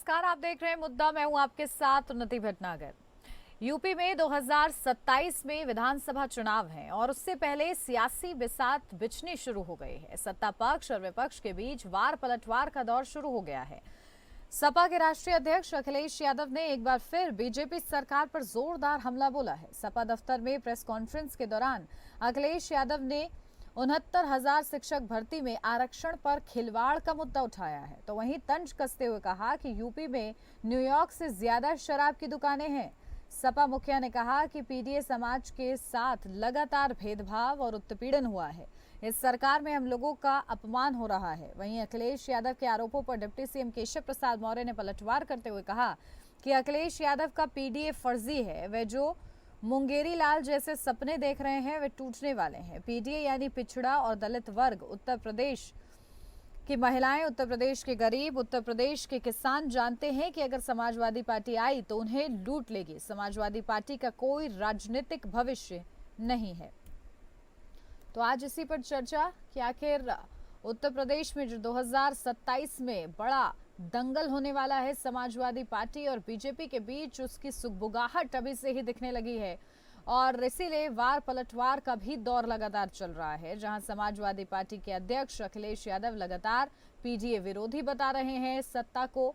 नमस्कार, आप देख रहे हैं मुद्दा। मैं हूं आपके साथ उन्नति भटनागर। यूपी में 2027 में विधानसभा चुनाव हैं और उससे पहले सियासी बिसात बिछनी शुरू हो गई है। सत्ता पक्ष और विपक्ष के बीच वार पलटवार का दौर शुरू हो गया है। सपा के राष्ट्रीय अध्यक्ष अखिलेश यादव ने एक बार फिर बीजेपी सरकार पर जोरदार हमला बोला है। सपा दफ्तर में प्रेस कॉन्फ्रेंस के दौरान अखिलेश यादव ने 69,000 शिक्षक भर्ती में आरक्षण पर खिलवाड़ का मुद्दा उठाया है, तो वहीं तंज कसते हुए कहा कि यूपी में न्यूयॉर्क से ज्यादा शराब की दुकानें हैं। सपा मुखिया ने कहा कि पीडीए समाज के साथ लगातार भेदभाव और उत्पीड़न हुआ है। इस सरकार में हम लोगों का अपमान हो रहा है। वहीं अखिलेश यादव के आरोपों पर डिप्टी सीएम केशव प्रसाद मौर्य ने पलटवार करते हुए कहा कि अखिलेश यादव का पीडीए फर्जी है। वे जो मुंगेरी लाल जैसे सपने देख रहे हैं वे टूटने वाले हैं। पीडीए यानी पिछड़ा और दलित वर्ग, उत्तर प्रदेश की महिलाएं, उत्तर प्रदेश के गरीब, उत्तर प्रदेश के किसान जानते हैं कि अगर समाजवादी पार्टी आई तो उन्हें लूट लेगी। समाजवादी पार्टी का कोई राजनीतिक भविष्य नहीं है। तो आज इसी पर चर्चा कि आखिर उत्तर प्रदेश में जो 2027 में बड़ा दंगल होने वाला है समाजवादी पार्टी और बीजेपी के बीच, उसकी सुगबुगाहट अभी से ही दिखने लगी है और इसीलिए वार पलटवार का भी दौर लगातार चल रहा है। जहां समाजवादी पार्टी के अध्यक्ष अखिलेश यादव लगातार पीडीए विरोधी बता रहे हैं सत्ता को,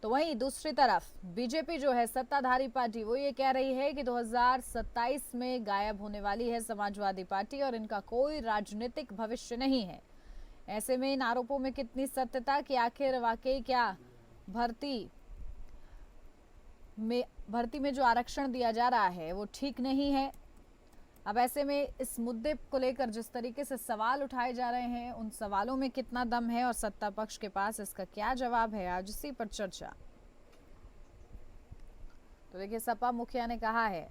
तो वहीं दूसरी तरफ बीजेपी जो है सत्ताधारी पार्टी, वो ये कह रही है कि 2027 में गायब होने वाली है समाजवादी पार्टी और इनका कोई राजनीतिक भविष्य नहीं है। ऐसे में इन आरोपों में कितनी सत्यता कि आखिर वाकई क्या भर्ती में जो आरक्षण दिया जा रहा है वो ठीक नहीं है। अब ऐसे में इस मुद्दे को लेकर जिस तरीके से सवाल उठाए जा रहे हैं, उन सवालों में कितना दम है और सत्ता पक्ष के पास इसका क्या जवाब है, आज इसी पर चर्चा। तो देखिए, सपा मुखिया ने कहा है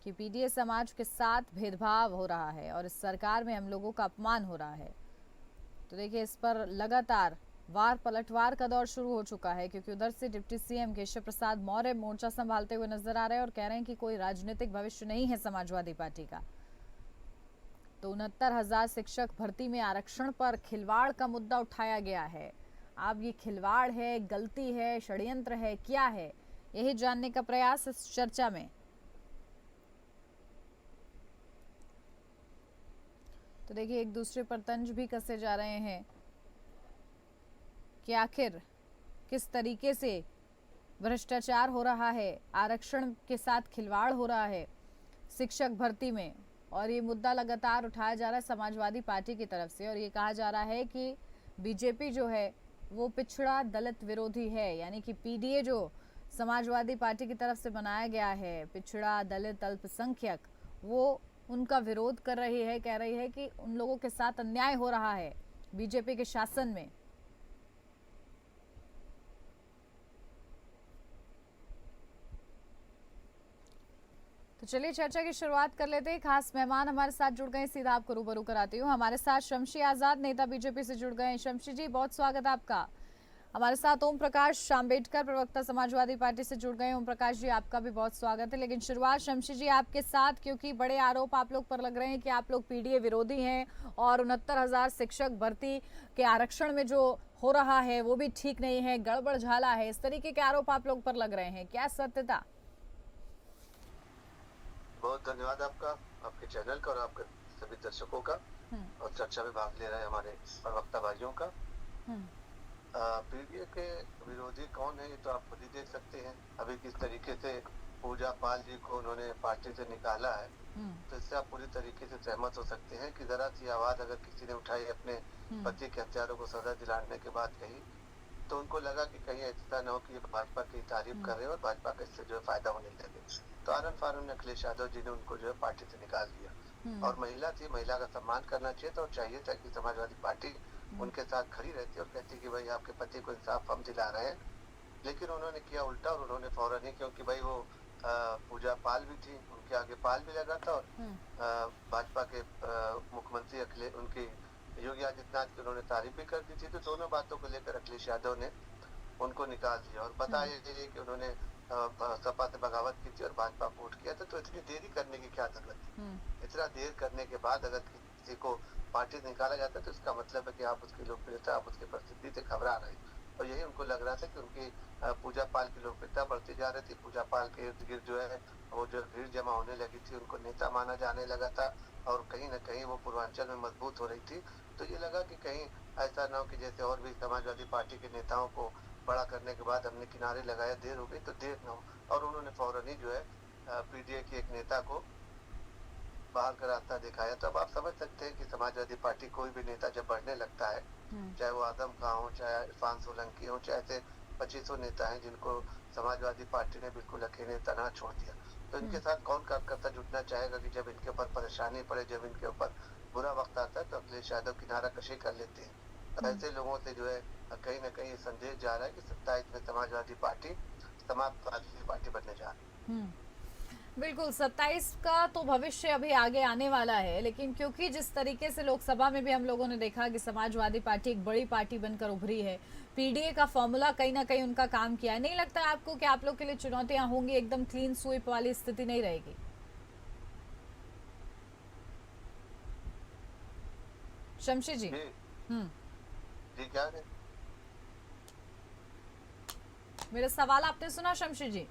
कि पीडीए समाज के साथ भेदभाव हो रहा है और इस सरकार में हम लोगों का अपमान हो रहा है। तो देखिए, इस पर लगातार वार पलटवार का दौर शुरू हो चुका है क्योंकि उधर से डिप्टी सीएम केशव प्रसाद मौर्य मोर्चा संभालते हुए नजर आ रहे हैं और कह रहे हैं कि कोई राजनीतिक भविष्य नहीं है समाजवादी पार्टी का। तो 69,000 शिक्षक भर्ती में आरक्षण पर खिलवाड़ का मुद्दा उठाया गया है। अब ये खिलवाड़ है, गलती है, षड्यंत्र है, क्या है, यही जानने का प्रयास इस चर्चा में। तो देखिए, एक दूसरे पर तंज भी कसे जा रहे हैं कि आखिर किस तरीके से भ्रष्टाचार हो रहा है, आरक्षण के साथ खिलवाड़ हो रहा है शिक्षक भर्ती में, और ये मुद्दा लगातार उठाया जा रहा है समाजवादी पार्टी की तरफ से। और ये कहा जा रहा है कि बीजेपी जो है वो पिछड़ा दलित विरोधी है, यानी कि पीडीए जो समाजवादी पार्टी की तरफ से बनाया गया है, पिछड़ा दलित अल्पसंख्यक, वो उनका विरोध कर रही है, कह रही है कि उन लोगों के साथ अन्याय हो रहा है बीजेपी के शासन में। तो चलिए चर्चा की शुरुआत कर लेते हैं। खास मेहमान हमारे साथ जुड़ गए, सीधा आपको रूबरू कराती हूँ। हमारे साथ शमशी आजाद, नेता बीजेपी से जुड़ गए हैं। शमशी जी, बहुत स्वागत है आपका। हमारे साथ ओम प्रकाश आम्बेडकर, प्रवक्ता समाजवादी पार्टी से जुड़ गए। ओम प्रकाश जी, आपका भी बहुत स्वागत है। लेकिन शुरुआत शमशी जी आपके साथ, क्योंकि बड़े आरोप आप लोग पर लग रहे हैं कि आप लोग पीडीए विरोधी हैं और 69,000 शिक्षक भर्ती के आरक्षण में जो हो रहा है वो भी ठीक नहीं है, गड़बड़ झाला है, इस तरीके के आरोप आप लोग पर लग रहे हैं, क्या सत्यता? बहुत धन्यवाद आपका, आपके चैनल का और आपके सभी दर्शकों का और चर्चा में भाग ले रहे हमारे प्रवक्ता भाइयों का। पीडीए के विरोधी कौन है ये तो आप खुद ही देख सकते हैं। अभी किस तरीके से पूजा पाल जी को उन्होंने पार्टी से निकाला है, तो इससे आप पूरी तरीके से सहमत हो सकते हैं कि जरा सी आवाज अगर किसी ने उठाई अपने पति के हत्यारों को सजा दिलाने के बाद कही, तो उनको लगा कि कहीं ऐसा न हो कि ये भाजपा की तारीफ कर रहे हैं और भाजपा का इससे जो है फायदा होने लगे। तो आनंद फारून अखिलेश यादव जी ने उनको जो है पार्टी से निकाल दिया। और महिला थी, महिला का सम्मान करना चाहिए था और चाहिए था कि समाजवादी पार्टी उनके साथ खड़ी रहती और कहती कि भाई आपके पति को इंसाफ हम दिला रहे हैं। लेकिन उन्होंने किया उल्टा और उन्होंने फौरन ही, क्योंकि भाई वो पूजा पाल भी थी, उनके आगे पाल भी लगा था और भाजपा के मुख्यमंत्री उनकी योगी आदित्यनाथ की उन्होंने तारीफ भी कर दी थी। तो दोनों बातों को लेकर अखिलेश यादव ने उनको निकाल दिया और बताया कि उन्होंने सपा से बगावत की थी और भाजपा को वोट किया था। तो इतनी देरी करने की क्या जरूरत थी? इतना देर करने के बाद अगर किसी को पार्टी से निकाला जाता है तो इसका मतलब है कि आप उसकी लोकप्रियता, आप उसकी प्रसिद्धि से घबरा रहे हैं। और यही उनको लग रहा था कि उनकी पूजा पाल की लोकप्रियता बढ़ती जा रही थी। पूजा पाल के इर्द गिर्द जो है वो जो भीड़ जमा होने लगी थी, उनको नेता माना जाने लगा था और कहीं न कहीं वो पूर्वांचल में मजबूत हो रही थी। तो ये लगा कि कहीं ऐसा ना हो कि जैसे और भी समाजवादी पार्टी के नेताओं को बड़ा करने के बाद हमने किनारे लगाया, देर हो गई तो देर ना हो। और उन्होंने फौरन ही जो है पीडीए के एक नेता को बाहर का रास्ता दिखाया। तो अब आप समझ सकते हैं कि समाजवादी पार्टी कोई भी नेता जब बढ़ने लगता है, चाहे वो आदम खां हो, चाहे इरफान सोलंकी हो, चाहे ऐसे 2500 नेता हैं जिनको समाजवादी पार्टी ने बिल्कुल अकेले तनहा छोड़ दिया। तो इनके साथ कौन कार्यकर्ता जुटना चाहेगा कि जब इनके ऊपर परेशानी पड़े, जब इनके ऊपर बुरा वक्त आता है तो अखिलेश यादव किनारा कशी कर लेते हैं। तो ऐसे लोगों से जो है कहीं न कहीं संदेश जा रहा है कि 27 में समाजवादी पार्टी समाजवादी पार्टी बनने जा रही है। बिल्कुल 27 का तो भविष्य अभी आगे आने वाला है, लेकिन क्योंकि जिस तरीके से लोकसभा में भी हम लोगों ने देखा कि समाजवादी पार्टी एक बड़ी पार्टी बनकर उभरी है, पीडीए का फॉर्मूला कहीं ना कहीं उनका काम किया है, नहीं लगता है आपको कि आप लोग के लिए चुनौतियां होंगी, एकदम क्लीन स्वीप वाली स्थिति नहीं रहेगी? शमशी जी। जी, हम्म। जी क्या है? मेरा सवाल आपने सुना शमशी जी?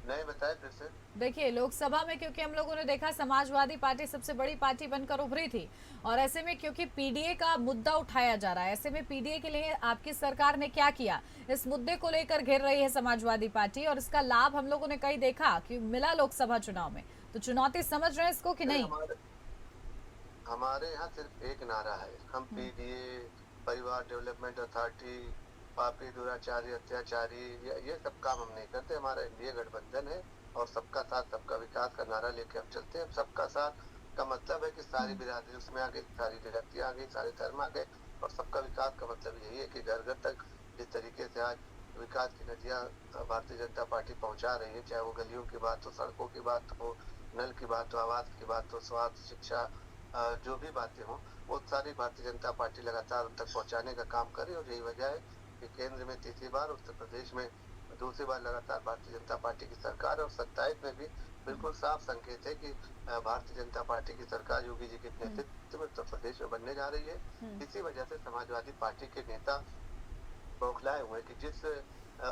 नहीं बताए फिर से। देखिए, लोकसभा में क्योंकि हम लोगों ने देखा समाजवादी पार्टी सबसे बड़ी पार्टी बनकर उभरी थी, और ऐसे में क्योंकि पीडीए का मुद्दा उठाया जा रहा है, ऐसे में पीडीए के लिए आपकी सरकार ने क्या किया, इस मुद्दे को लेकर घेर रही है समाजवादी पार्टी, और इसका लाभ हम लोगों ने कहीं देखा कि मिला लोकसभा चुनाव में। तो चुनौती समझ रहे हैं इसको कि नहीं, नहीं? हमारे हमारे यहाँ सिर्फ एक नारा है, हम पीडीए, परिवार डेवलपमेंट अथॉरिटी, पापी दुराचारी अत्याचारी ये सब काम हम नहीं करते। हमारा एनडीए गठबंधन है और सबका साथ सबका विकास का नारा लेके हम चलते हैं। सबका साथ का मतलब है कि सारी बिरादरी उसमें आ गई, सारी जातियां आ गई, सारे धर्म आ गए। और सबका विकास का मतलब यही है कि घर घर तक जिस तरीके से आज विकास की नदियां भारतीय जनता पार्टी पहुंचा रही है, चाहे वो गलियों की बात हो, सड़कों की बात हो, नल की बात हो, आवास की बात हो, स्वास्थ्य, शिक्षा, जो भी बातें हों वो सारी भारतीय जनता पार्टी लगातार उन तक पहुंचाने का काम करे। और यही वजह है कि केंद्र में तीसरी बार, उत्तर प्रदेश में दूसरी बार लगातार भारतीय जनता पार्टी की सरकार, और 27 में भी बिल्कुल साफ संकेत है कि भारतीय जनता पार्टी की सरकार योगी जी के नेतृत्व में उत्तर प्रदेश में बनने जा रही है। इसी वजह से समाजवादी पार्टी के नेता बौखलाए हुए कि जिस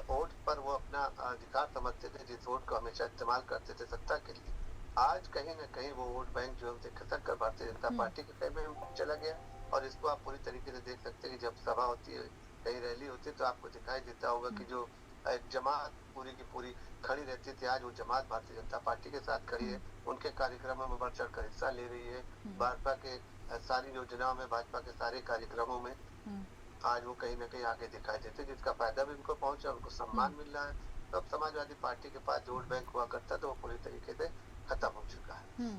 वोट पर वो अपना अधिकार समझते थे, जिस वोट को हमेशा इस्तेमाल करते थे सत्ता के लिए, आज कहीं न कहीं वो वोट बैंक जो उनसे खसक कर भारतीय जनता पार्टी के कई में चला गया। और इसको आप पूरी तरीके से देख सकते हैं कि जब सभा होती है, कहीं रैली होती है, तो आपको दिखाई देता होगा कि जो एक जमात पूरी की पूरी खड़ी रहती थी, आज वो जमात भारतीय जनता पार्टी के साथ खड़ी है, उनके कार्यक्रमों में बढ़ चढ़ कर हिस्सा ले रही है। भाजपा के सारी योजनाओं में, भाजपा के सारे कार्यक्रमों में आज वो कहीं न कहीं आगे दिखाई देते, जिसका फायदा भी उनको पहुंचा, उनको सम्मान मिल रहा है। तो अब समाजवादी पार्टी के पास जो वोट बैंक हुआ करता था वो पूरी तरीके से खत्म हो चुका है।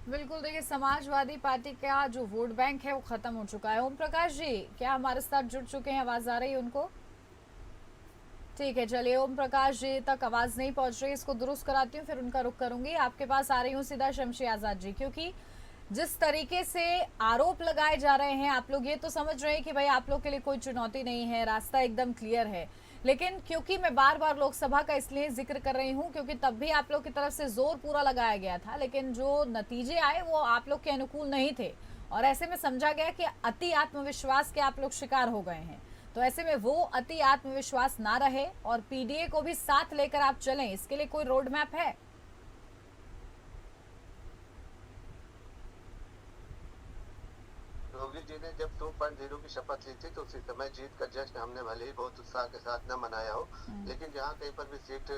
बिल्कुल, देखिए समाजवादी पार्टी का जो वोट बैंक है वो खत्म हो चुका है। ओम प्रकाश जी क्या हमारे साथ जुड़ चुके हैं? आवाज आ रही है उनको? ठीक है, चलिए ओम प्रकाश जी तक आवाज नहीं पहुंच रही, इसको दुरुस्त कराती हूँ, फिर उनका रुख करूंगी। आपके पास आ रही हूँ सीधा शमशी आजाद जी, क्योंकि जिस तरीके से आरोप लगाए जा रहे हैं, आप लोग ये तो समझ रहे हैं कि भाई आप लोग के लिए कोई चुनौती नहीं है, रास्ता एकदम क्लियर है, लेकिन क्योंकि मैं बार बार लोकसभा का इसलिए जिक्र कर रही हूँ क्योंकि तब भी आप लोग की तरफ से जोर पूरा लगाया गया था, लेकिन जो नतीजे आए वो आप लोग के अनुकूल नहीं थे, और ऐसे में समझा गया कि अति आत्मविश्वास के आप लोग शिकार हो गए हैं। तो ऐसे में वो अति आत्मविश्वास ना रहे और पीडीए को भी साथ लेकर आप चलें, इसके लिए कोई रोड मैप है? योगी जी ने जब 2.0 की शपथ ली थी तो उसी समय जीत का जश्न हमने भले ही बहुत उत्साह के साथ न मनाया हो, लेकिन जहाँ कहीं पर भी सीट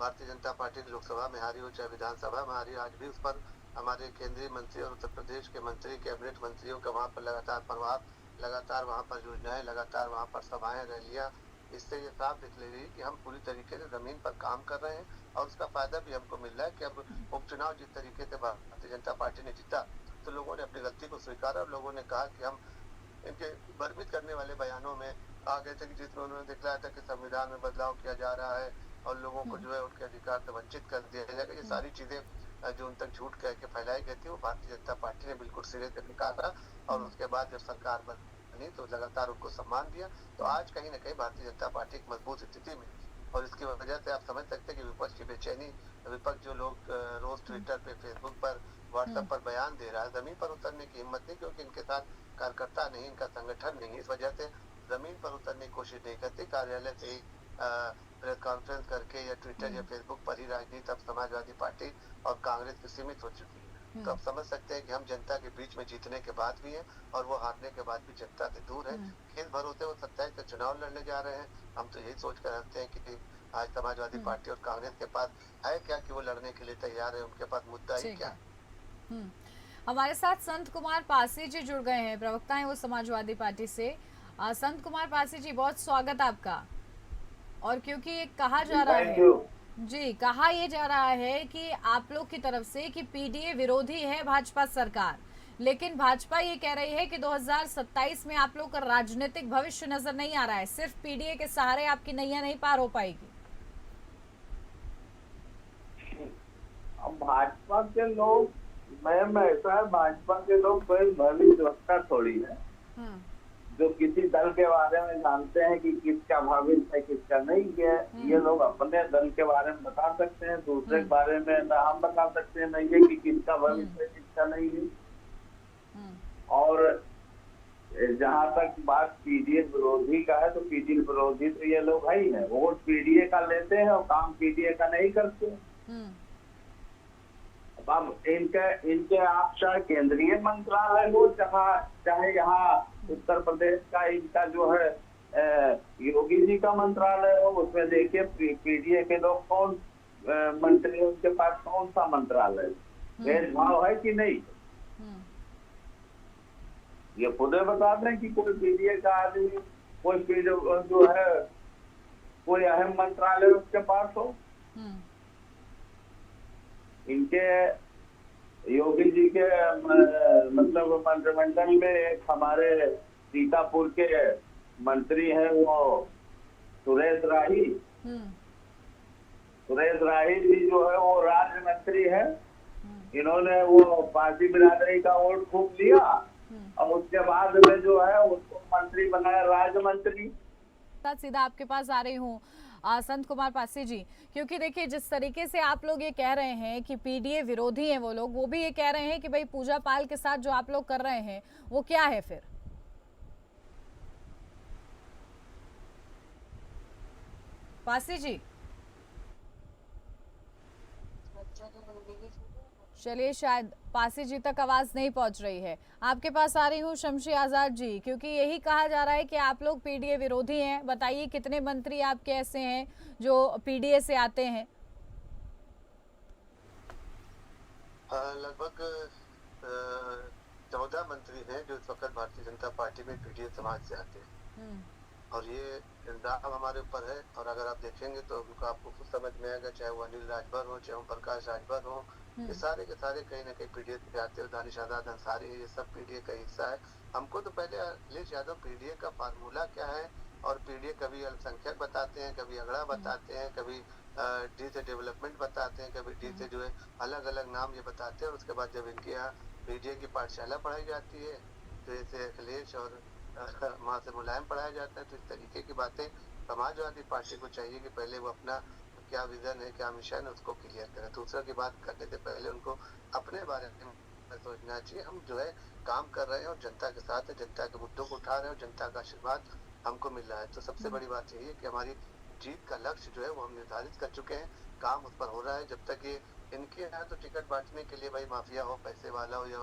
भारतीय जनता पार्टी की लोकसभा में हारी हो, चाहे विधानसभा में हारी, आज भी उस पर हमारे केंद्रीय मंत्री और उत्तर प्रदेश के मंत्री, कैबिनेट मंत्रियों का वहाँ पर लगातार प्रभाव, लगातार वहाँ पर योजनाएं, लगातार वहाँ पर सभाएं, रैलियां, इससे ये साफ दिख ले रही है कि हम पूरी तरीके से जमीन पर काम कर रहे हैं। और उसका फायदा भी हमको मिल रहा है कि अब उपचुनाव जिस तरीके से भारतीय जनता पार्टी ने जीता, तो लोगों ने अपनी गलती को स्वीकारा और लोगों ने कहा कि हम इनके भ्रमित करने वाले बयानों में आ गए थे कि जिसमें उन्होंने दिखलाया था कि संविधान में बदलाव किया जा रहा है और लोगों को जो है उनके अधिकार से वंचित कर दिया जाएगा। ये सारी चीजें जो उन तक झूठ कह के फैलाई गई थी, वो भारतीय जनता पार्टी ने बिल्कुल सिरे से निकाला। और उसके बाद जब सरकार बनी तो लगातार उनको सम्मान दिया। तो आज कहीं ना कहीं भारतीय जनता पार्टी एक मजबूत स्थिति में, और इसकी वजह से आप समझ सकते हैं कि विपक्ष की बेचैनी, विपक्ष जो लोग रोज ट्विटर पे, फेसबुक पर, व्हाट्सएप पर बयान दे रहा है, जमीन पर उतरने की हिम्मत नहीं, क्योंकि इनके साथ कार्यकर्ता नहीं, इनका संगठन नहीं, इस वजह से जमीन पर उतरने की कोशिश नहीं करते, कार्यालय से ही प्रेस कॉन्फ्रेंस करके या ट्विटर या फेसबुक पर ही राजनीति अब समाजवादी पार्टी और कांग्रेस की सीमित हो चुकी है। तो आप समझ सकते हैं कि हम जनता के बीच में जीतने के बाद भी हैं और वो हारने के बाद भी जनता से दूर है। किस भरोसे वो 27 का चुनाव लड़ने जा रहे हैं, हम तो यही सोच कर रखते हैं कि आज समाजवादी पार्टी और कांग्रेस के पास है क्या कि वो लड़ने के लिए तैयार है, उनके पास मुद्दा ही क्या है। हमारे साथ संत कुमार पासी जी जुड़ गए हैं, प्रवक्ता हैं वो समाजवादी पार्टी से। संत कुमार पासी जी, बहुत स्वागत आपका। और क्योंकि ये कहा जा रहा है जी, कहा ये जा रहा है कि आप लोग की तरफ से कि पीडीए विरोधी है भाजपा सरकार, लेकिन भाजपा ये कह रही है कि 2027 में आप लोग का राजनीतिक भविष्य नजर नहीं आ रहा है, सिर्फ पीडीए के सहारे आपकी नैया नहीं पार हो पाएगी। अब भाजपा के लोग, मैम ऐसा है, भाजपा के लोग कोई भविष्यवक्ता थोड़ी है जो किसी दल के बारे में जानते हैं कि किसका भविष्य है किसका नहीं है। ये लोग अपने दल के बारे में बता सकते हैं, दूसरे के बारे में ना हम बता सकते हैं नहीं है कि किसका भविष्य है किसका नहीं है। और जहाँ तक बात पीडीए विरोधी का है, तो पीडीए विरोधी तो ये लोग है ही है, वोट पीडीए का लेते हैं और काम पीडीए का नहीं करते। अब इनके आप चाहे केंद्रीय मंत्रालय हो, चाहे यहाँ उत्तर प्रदेश का इनका जो है योगी जी का मंत्रालय हो, उसमें देखिए पीडीए के लोग कौन मंत्री, उनके पास कौन सा मंत्रालय, भेदभाव है कि नहीं? ये खुद बता दें कि कोई पीडीए का आदमी, कोई जो है कोई अहम मंत्रालय उसके पास हो। इनके योगी जी के मतलब मंत्रिमंडल में एक हमारे सीतापुर के मंत्री हैं, वो सुरेश राही। सुरेश राही जी जो है वो राज्य मंत्री है। इन्होंने वो पार्टी बिरादरी का वोट खूब लिया और उसके बाद में जो है उसको मंत्री बनाया, राज्य मंत्री। सीधा आपके पास आ रही हूँ संत कुमार पासी जी, क्योंकि देखिए जिस तरीके से आप लोग ये कह रहे हैं कि पीडीए विरोधी हैं वो लोग, वो भी ये कह रहे हैं कि भाई पूजा पाल के साथ जो आप लोग कर रहे हैं वो क्या है फिर? पासी जी चलिए, शायद पासी जी तक आवाज नहीं पहुंच रही है। आपके पास आ रही हूँ शमशी आजाद जी, क्योंकि यही कहा जा रहा है कि आप लोग पीडीए विरोधी हैं। बताइए कितने मंत्री आपके ऐसे हैं जो पीडीए से आते हैं? लगभग 14 मंत्री हैं जो इस वक्त भारतीय जनता पार्टी में पीडीए समाज से आते हैं और ये इल्जाम हमारे ऊपर है। और अगर आप देखेंगे तो उनको आपको खुद समझ में आएगा, चाहे वो अनिल राजभर हो, चाहे ओम प्रकाश राजभर हो, ये सारे के सारे कहीं ना कहीं पीडीए से आते हैं। दानिश आजाद अंसारी है, ये सब पीडीए का हिस्सा है। हमको तो पहले अखिलेश यादव पीडीए का फार्मूला क्या है, और पीडीए कभी अल्पसंख्यक बताते हैं, कभी अगड़ा बताते हैं, कभी डी से डेवलपमेंट बताते हैं, कभी डी से जो है अलग अलग नाम ये बताते हैं। और उसके बाद जब इनके यहाँ पीडीए की पाठशाला पढ़ाई जाती है तो इसे अखिलेश और वहाँ से मुलायम पढ़ाया जाता है। तो इस तरीके की बातें समाजवादी पार्टी को चाहिए कि पहले वो अपना क्या विजन है, क्या मिशन है, उसको क्लियर करें। दूसरों की बात करने से पहले उनको अपने बारे में सोचना चाहिए। हम जो है काम कर रहे हैं और जनता के साथ है, जनता के मुद्दों को उठा रहे हैं और जनता का आशीर्वाद हमको मिल रहा है। तो सबसे बड़ी बात यही है कि हमारी जीत का लक्ष्य जो है वो हम निर्धारित कर चुके हैं, काम उस पर हो रहा है। जब तक ये इनके यहाँ तो टिकट बांटने के लिए भाई माफिया हो, पैसे वाला हो या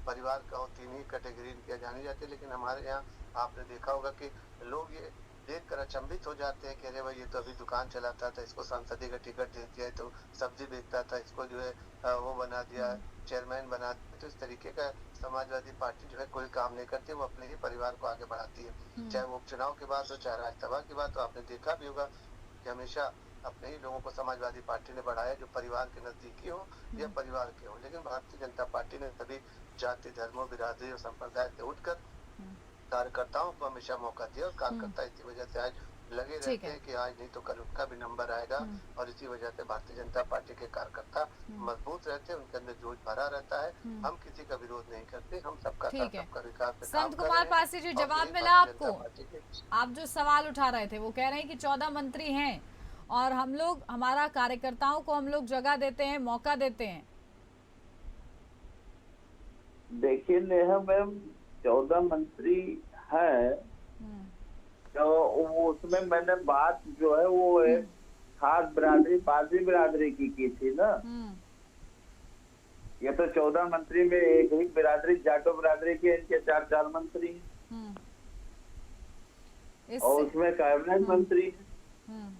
परिवार का हो, तीन ही कैटेगरी इनकी जानी जाती है। लेकिन हमारे यहाँ आपने देखा होगा कि लोग ये देखकर अचंभित हो जाते हैं कि अरे भाई ये तो अभी दुकान चलाता था, इसको सांसदीय का टिकट दे दिया, तो सब्जी बेचता था, इसको जो है वो बना दिया, चेयरमैन बना दिया। तो इस तरीके का समाजवादी पार्टी जो है कोई काम नहीं करती, वो अपने ही परिवार को आगे बढ़ाती है। चाहे वो उपचुनाव की बात हो, चाहे राज्यसभा की बात हो। आपने देखा भी होगा कि हमेशा अपने ही लोगों को समाजवादी पार्टी ने बढ़ाया जो परिवार के नजदीकी हो या परिवार के हो। लेकिन भारतीय जनता पार्टी ने सभी जाति, धर्मों, बिरादरी और संप्रदाय से उठकर कार्यकर्ताओं को हमेशा मौका दिया और कार्यकर्ता इसी वजह से आज लगे रहते हैं कि आज नहीं तो कल उनका भी नंबर आएगा। और इसी वजह से भारतीय जनता पार्टी के कार्यकर्ता मजबूत रहते हैं, उनके अंदर जोश भरा रहता है। हम किसी का विरोध नहीं करते, हम सबका साथ, सबका विकास। संत कुमार पासी जी, जवाब मिला आपको? आप जो सवाल उठा रहे थे वो कह रहे हैं कि 14 मंत्री हैं और हम लोग, हमारा कार्यकर्ताओं को हम लोग जगह देते हैं, मौका देते हैं। देखिए नेहा मैम, 14 मंत्री हैं तो उसमें मैंने बात जो है वो एक खास बिरादरी पारसी बिरादरी की थी ना। ये तो 14 मंत्री में एक ही बिरादरी जाटो बिरादरी के इनके 4 मंत्री हैं और उसमें कैबिनेट मंत्री हैं।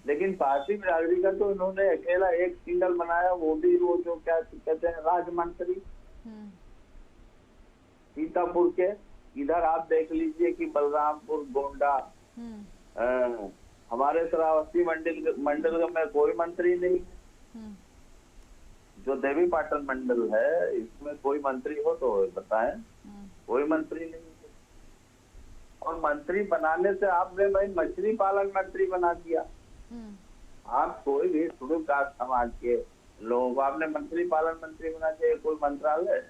लेकिन पारसी बिरादरी का तो इन्होंने अकेला एक सिंगल बनाया, वो भी वो जो क्या कहते हैं राज्य मंत्री सीतापुर के। इधर आप देख लीजिए कि बलरामपुर गोंडा हमारे श्रावस्ती मंडल में कोई मंत्री नहीं। जो देवी पाटन मंडल है इसमें कोई मंत्री हो तो बताएं, कोई मंत्री नहीं। और मंत्री बनाने से आपने भाई मछली पालन मंत्री बना दिया। आप कोई भी शेड्यूल कास्ट समाज के लोगों को आपने मंत्री पालन मंत्री बना दिया, कोई मंत्रालय।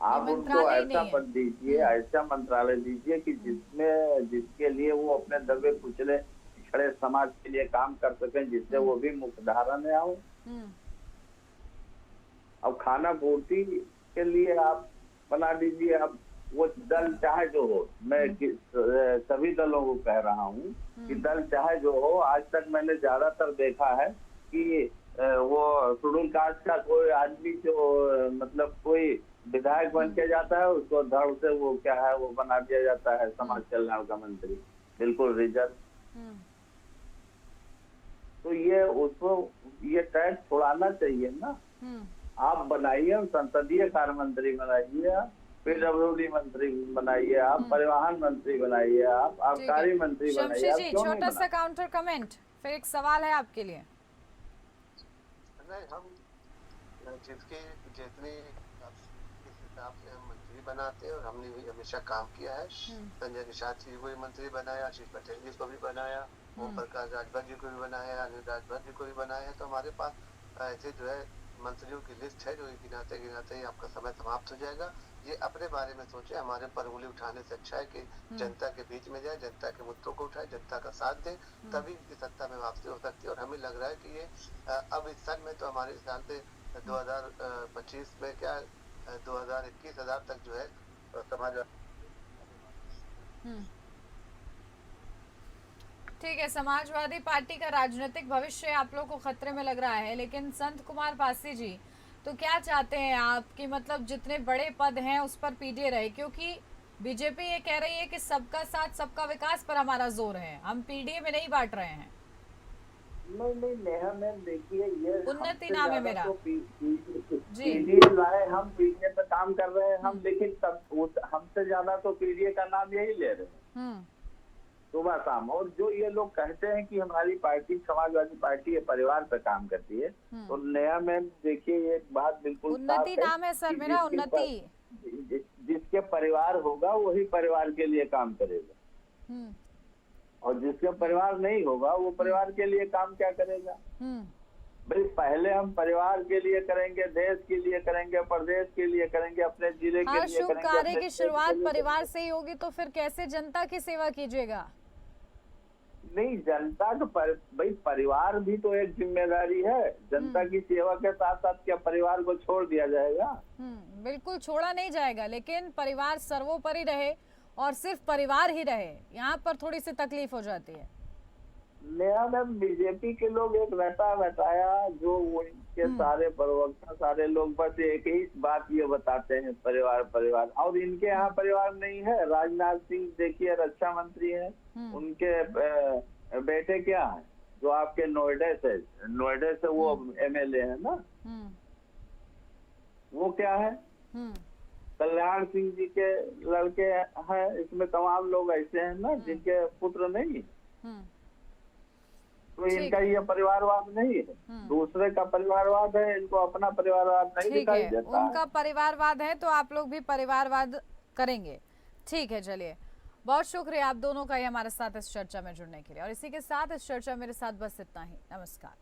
आप उनको ऐसा पद दीजिए, ऐसा मंत्रालय दीजिए कि जिसके लिए वो अपने दबे कुचले पिछड़े समाज के लिए काम कर सकें, जिससे वो भी मुख्यधारा में आओ। अब खाना पूर्ति के लिए आप बना दीजिए। अब वो दल चाहे जो हो, मैं सभी दलों को कह रहा हूँ कि दल चाहे जो हो, आज तक मैंने ज्यादातर देखा है कि वो शेड्यूल कास्ट का कोई आदमी जो मतलब कोई विधायक बन के जाता है, उसको धड़ से वो क्या है वो बना दिया जाता है समाज कल्याण का मंत्री, बिल्कुल रिजर्व। तो ये उसको ये टैक्स छुड़ाना चाहिए ना। आप बनाइए संसदीय कार्य मंत्री बनाइए, पीडब्ल्यूडी मंत्री बनाइए, आप परिवहन मंत्री बनाइए, आप आबकारी मंत्री बनाइए। शमशेर जी, छोटा सा काउंटर कमेंट, फिर एक सवाल है आपके लिए। नहीं, हम जितने हिसाब से हम मंत्री बनाते हैं और हमने भी हमेशा काम किया है। संजय निषाद जी को भी मंत्री बनाया, आशीष पटेल जी को भी बनाया, ओम प्रकाश राजभर जी को भी बनाया, अनिल राजभर जी को भी बनाया है। तो हमारे पास ऐसे जो है मंत्रियों की लिस्ट है जो गिनाते गिनाते ही आपका समय समाप्त हो जाएगा। ये अपने बारे में सोचे, हमारे पर उंगली उठाने से अच्छा है कि जनता के बीच में जाए, जनता के मुद्दों को उठाए, जनता का साथ दे, तभी इनकी सत्ता में वापसी हो सकती है। और हमें लग रहा है कि ये अब इस साल में तो हमारे ख्याल से 2025 में क्या 2021 तक जो है समाज। ठीक है, समाजवादी पार्टी का राजनीतिक भविष्य आप लोग को खतरे में लग रहा है, लेकिन संत कुमार पासी जी तो क्या चाहते हैं आप कि मतलब जितने बड़े पद हैं उस पर पीडीए रहे? क्योंकि बीजेपी ये कह रही है कि सबका साथ सबका विकास पर हमारा जोर है, हम पीडीए में नहीं बांट रहे हैं। नहीं नेहा मैम, देखिए ये उन्नति नाम है मेरा पीडीए लाए, हम पीडीए पे काम कर रहे हैं हम, लेकिन हमसे ज्यादा तो पीडीए का नाम यही ले रहे हैं सुबह शाम। और जो ये लोग कहते हैं कि हमारी पार्टी समाजवादी पार्टी है परिवार पे काम करती है, तो नया मैम देखिए एक बात बिल्कुल उन्नति नाम है सर मेरा, उन्नति। जिसके परिवार होगा वही परिवार के लिए काम करेगा, और जिसके परिवार नहीं होगा वो परिवार के लिए काम क्या करेगा? भाई पहले हम परिवार के लिए करेंगे, देश के लिए करेंगे, प्रदेश के लिए करेंगे, अपने जिले के लिए करेंगे। कार्य की शुरुआत परिवार से ही होगी, तो फिर कैसे जनता की सेवा कीजिएगा? नहीं, जनता तो भाई परिवार भी तो एक जिम्मेदारी है। जनता की सेवा के साथ साथ क्या परिवार को छोड़ दिया जाएगा? बिल्कुल छोड़ा नहीं जाएगा, लेकिन परिवार सर्वोपरि रहे और सिर्फ परिवार ही रहे, यहाँ पर थोड़ी सी तकलीफ हो जाती है। नया मैम बीजेपी के लोग एक रटा बताया, जो उनके सारे प्रवक्ता सारे लोग बस एक ही बात ये बताते हैं परिवार परिवार, और इनके यहाँ परिवार नहीं है। राजनाथ सिंह देखिए रक्षा मंत्री हैं, उनके बेटे क्या है जो आपके नोएडा से वो एमएलए है ना, वो क्या है? कल्याण सिंह जी के लड़के हैं। इसमें तमाम लोग ऐसे हैं ना जिनके पुत्र नहीं, तो इनका ये परिवारवाद नहीं है, दूसरे का परिवारवाद है, इनको अपना परिवारवाद नहीं दिखाई देता। उनका परिवारवाद है तो आप लोग भी परिवारवाद करेंगे। ठीक है, चलिए बहुत शुक्रिया आप दोनों का ये हमारे साथ इस चर्चा में जुड़ने के लिए, और इसी के साथ इस चर्चा मेरे साथ बस इतना ही। नमस्कार।